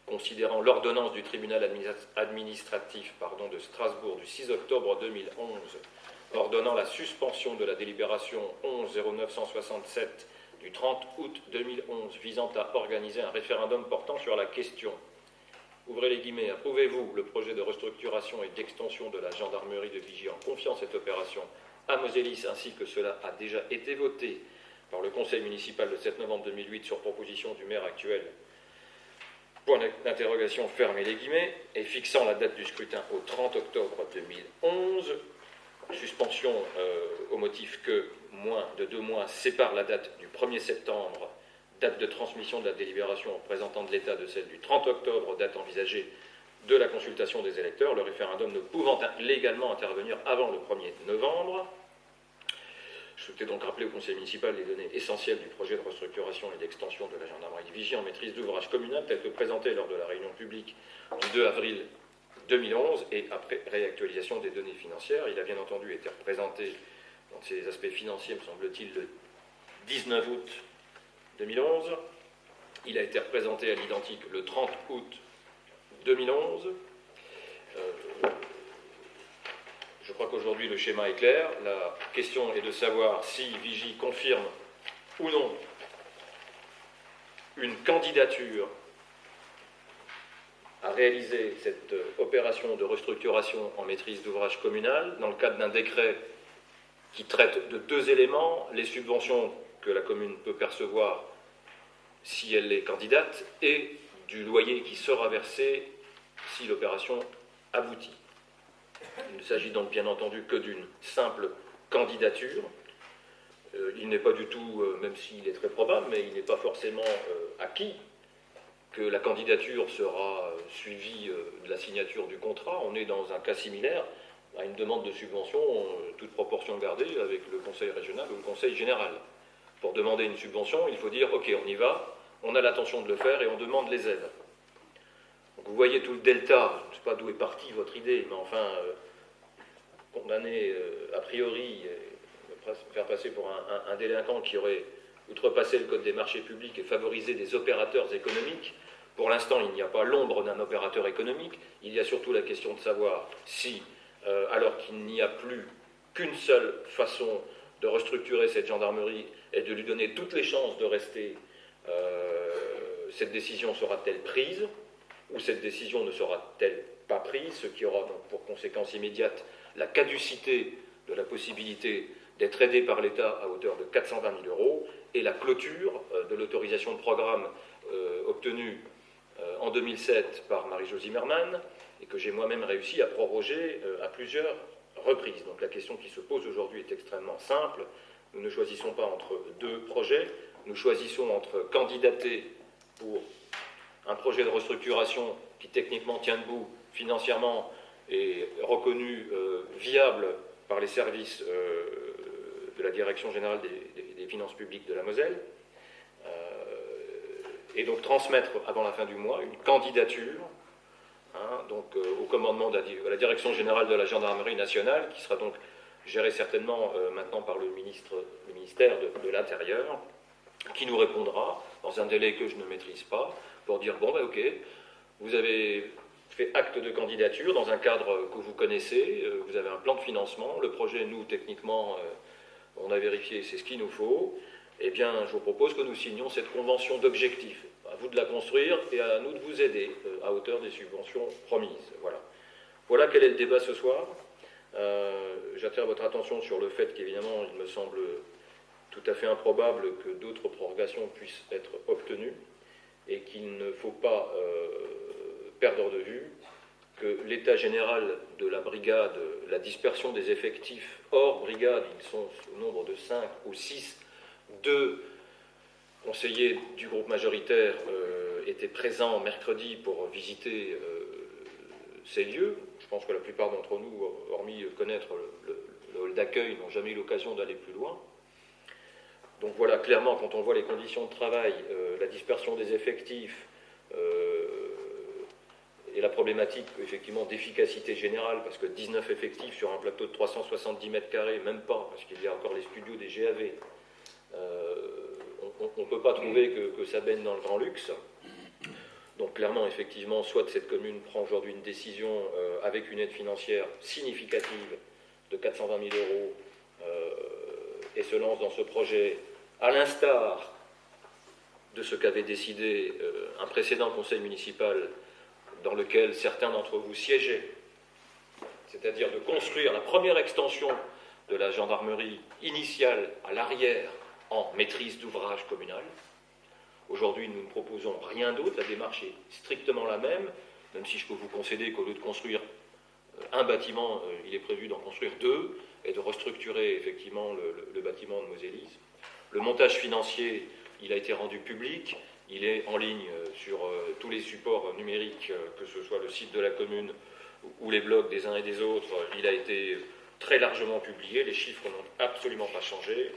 considérant l'ordonnance du tribunal administratif de Strasbourg du 6 octobre 2011, ordonnant la suspension de la délibération 11-0967 du 30 août 2011 visant à organiser un référendum portant sur la question. Ouvrez les guillemets, approuvez-vous le projet de restructuration et d'extension de la gendarmerie de Vigy en confiant cette opération à Mosellys ainsi que cela a déjà été voté par le conseil municipal le 7 novembre 2008 sur proposition du maire actuel. Point d'interrogation, fermez les guillemets, et fixant la date du scrutin au 30 octobre 2011, suspension au motif que moins de 2 mois sépare la date du 1er septembre, date de transmission de la délibération représentant de l'État, de celle du 30 octobre, date envisagée de la consultation des électeurs, le référendum ne pouvant légalement intervenir avant le 1er novembre. Je souhaitais donc rappeler au conseil municipal les données essentielles du projet de restructuration et d'extension de la gendarmerie de Vigy en maîtrise d'ouvrage communal tel que présenté lors de la réunion publique du 2 avril 2011 et après réactualisation des données financières. Il a bien entendu été représenté dans ses aspects financiers, me semble-t-il, le 19 août 2011. Il a été représenté à l'identique le 30 août 2011. Je crois qu'aujourd'hui le schéma est clair. La question est de savoir si Vigy confirme ou non une candidature à réaliser cette opération de restructuration en maîtrise d'ouvrage communal dans le cadre d'un décret qui traite de 2 éléments, les subventions que la commune peut percevoir si elle est candidate et du loyer qui sera versé si l'opération aboutit. Il ne s'agit donc bien entendu que d'une simple candidature. Il n'est pas du tout, même s'il est très probable, mais il n'est pas forcément acquis que la candidature sera suivie de la signature du contrat. On est dans un cas similaire à une demande de subvention, toute proportion gardée, avec le conseil régional ou le conseil général. Pour demander une subvention, il faut dire « ok, on y va, on a l'intention de le faire et on demande les aides ». Donc vous voyez tout le delta, je ne sais pas d'où est partie votre idée, mais enfin, condamner a priori, faire passer pour un délinquant qui aurait outrepassé le code des marchés publics et favorisé des opérateurs économiques. Pour l'instant, il n'y a pas l'ombre d'un opérateur économique, il y a surtout la question de savoir si, alors qu'il n'y a plus qu'une seule façon de restructurer cette gendarmerie et de lui donner toutes les chances de rester, cette décision sera-t-elle prise ou cette décision ne sera-t-elle pas prise, ce qui aura donc pour conséquence immédiate la caducité de la possibilité d'être aidé par l'État à hauteur de 420 000 € et la clôture de l'autorisation de programme obtenue en 2007 par Marie-Jo Zimmermann et que j'ai moi-même réussi à proroger à plusieurs reprises. Donc la question qui se pose aujourd'hui est extrêmement simple. Nous ne choisissons pas entre 2 projets, nous choisissons entre candidater pour un projet de restructuration qui techniquement tient debout financièrement et reconnu viable par les services de la Direction générale des finances publiques de la Moselle, et donc transmettre avant la fin du mois une candidature au commandement de la Direction générale de la gendarmerie nationale, qui sera donc gérée certainement maintenant par le ministère de l'Intérieur, qui nous répondra dans un délai que je ne maîtrise pas, pour dire bon ben ok, vous avez fait acte de candidature dans un cadre que vous connaissez, vous avez un plan de financement, le projet, nous, techniquement, on a vérifié, c'est ce qu'il nous faut, eh bien, je vous propose que nous signions cette convention d'objectifs. À vous de la construire et à nous de vous aider à hauteur des subventions promises. Voilà. Voilà quel est le débat ce soir. J'attire votre attention sur le fait qu'évidemment, il me semble tout à fait improbable que d'autres prorogations puissent être obtenues et qu'il ne faut pas perdre de vue que l'état général de la brigade, la dispersion des effectifs hors brigade, ils sont au nombre de 5 ou 6, 2 conseillers du groupe majoritaire étaient présents mercredi pour visiter ces lieux. Je pense que la plupart d'entre nous, hormis connaître le hall d'accueil, n'ont jamais eu l'occasion d'aller plus loin. Donc voilà, clairement, quand on voit les conditions de travail, la dispersion des effectifs et la problématique, effectivement, d'efficacité générale, parce que 19 effectifs sur un plateau de 370 mètres carrés, même pas, parce qu'il y a encore les studios des GAV, on ne peut pas trouver que ça baigne dans le grand luxe. Donc clairement, effectivement, soit cette commune prend aujourd'hui une décision avec une aide financière significative de 420 000 euros et se lance dans ce projet, à l'instar de ce qu'avait décidé un précédent conseil municipal dans lequel certains d'entre vous siégeaient, c'est-à-dire de construire la première extension de la gendarmerie initiale à l'arrière en maîtrise d'ouvrage communal. Aujourd'hui, nous ne proposons rien d'autre, la démarche est strictement la même si je peux vous concéder qu'au lieu de construire un bâtiment, il est prévu d'en construire deux et de restructurer effectivement le bâtiment de Mosélis. Le montage financier, il a été rendu public, il est en ligne sur tous les supports numériques, que ce soit le site de la commune ou les blogs des uns et des autres. Il a été très largement publié, les chiffres n'ont absolument pas changé.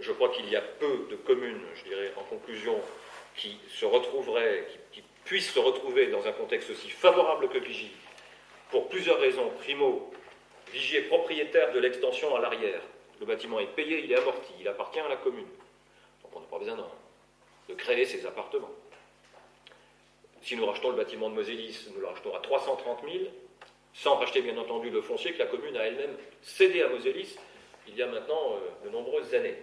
Je crois qu'il y a peu de communes, je dirais en conclusion, qui se retrouveraient, qui puissent se retrouver dans un contexte aussi favorable que Vigy, pour plusieurs raisons. Primo, Vigy est propriétaire de l'extension à l'arrière. Le bâtiment est payé, il est amorti, il appartient à la commune. Donc on n'a pas besoin de créer ces appartements. Si nous rachetons le bâtiment de Mosélis, nous le rachetons à 330 000, sans racheter bien entendu le foncier que la commune a elle-même cédé à Mosélis il y a maintenant de nombreuses années.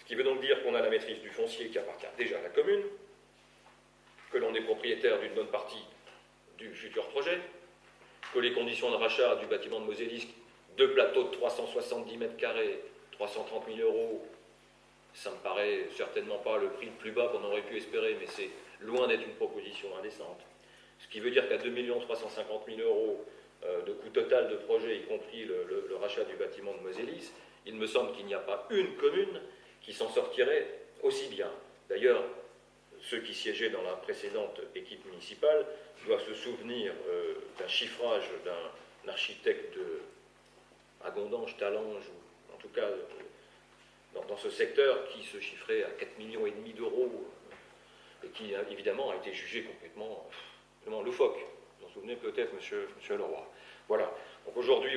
Ce qui veut donc dire qu'on a la maîtrise du foncier qui appartient déjà à la commune, que l'on est propriétaire d'une bonne partie du futur projet, que les conditions de rachat du bâtiment de Mosélis, deux plateaux de 370 mètres carrés, 330 000 euros, ça me paraît certainement pas le prix le plus bas qu'on aurait pu espérer, mais c'est loin d'être une proposition indécente. Ce qui veut dire qu'à 2 350 000 euros de coût total de projet, y compris le rachat du bâtiment de Mosélis, il me semble qu'il n'y a pas une commune qui s'en sortirait aussi bien. D'ailleurs, ceux qui siégeaient dans la précédente équipe municipale doivent se souvenir d'un chiffrage d'un architecte à Gondange, Talange, ou en tout cas dans ce secteur, qui se chiffrait à 4,5 millions d'euros et qui évidemment a été jugé complètement loufoque. Vous vous en souvenez peut-être, monsieur Leroy. Voilà. Donc aujourd'hui,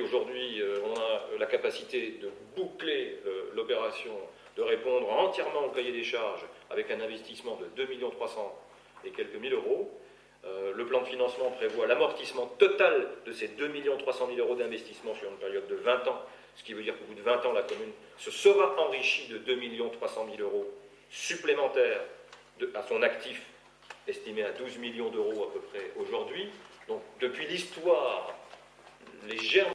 on a la capacité de boucler l'opération, de répondre entièrement au cahier des charges avec un investissement de 2 300 et quelques mille euros. Le plan de financement prévoit l'amortissement total de ces 2 300 000 euros d'investissement sur une période de 20 ans, ce qui veut dire qu'au bout de 20 ans, la commune se sera enrichie de 2 300 000 euros supplémentaires à son actif, estimé à 12 millions d'euros à peu près aujourd'hui. Donc depuis l'histoire, les germes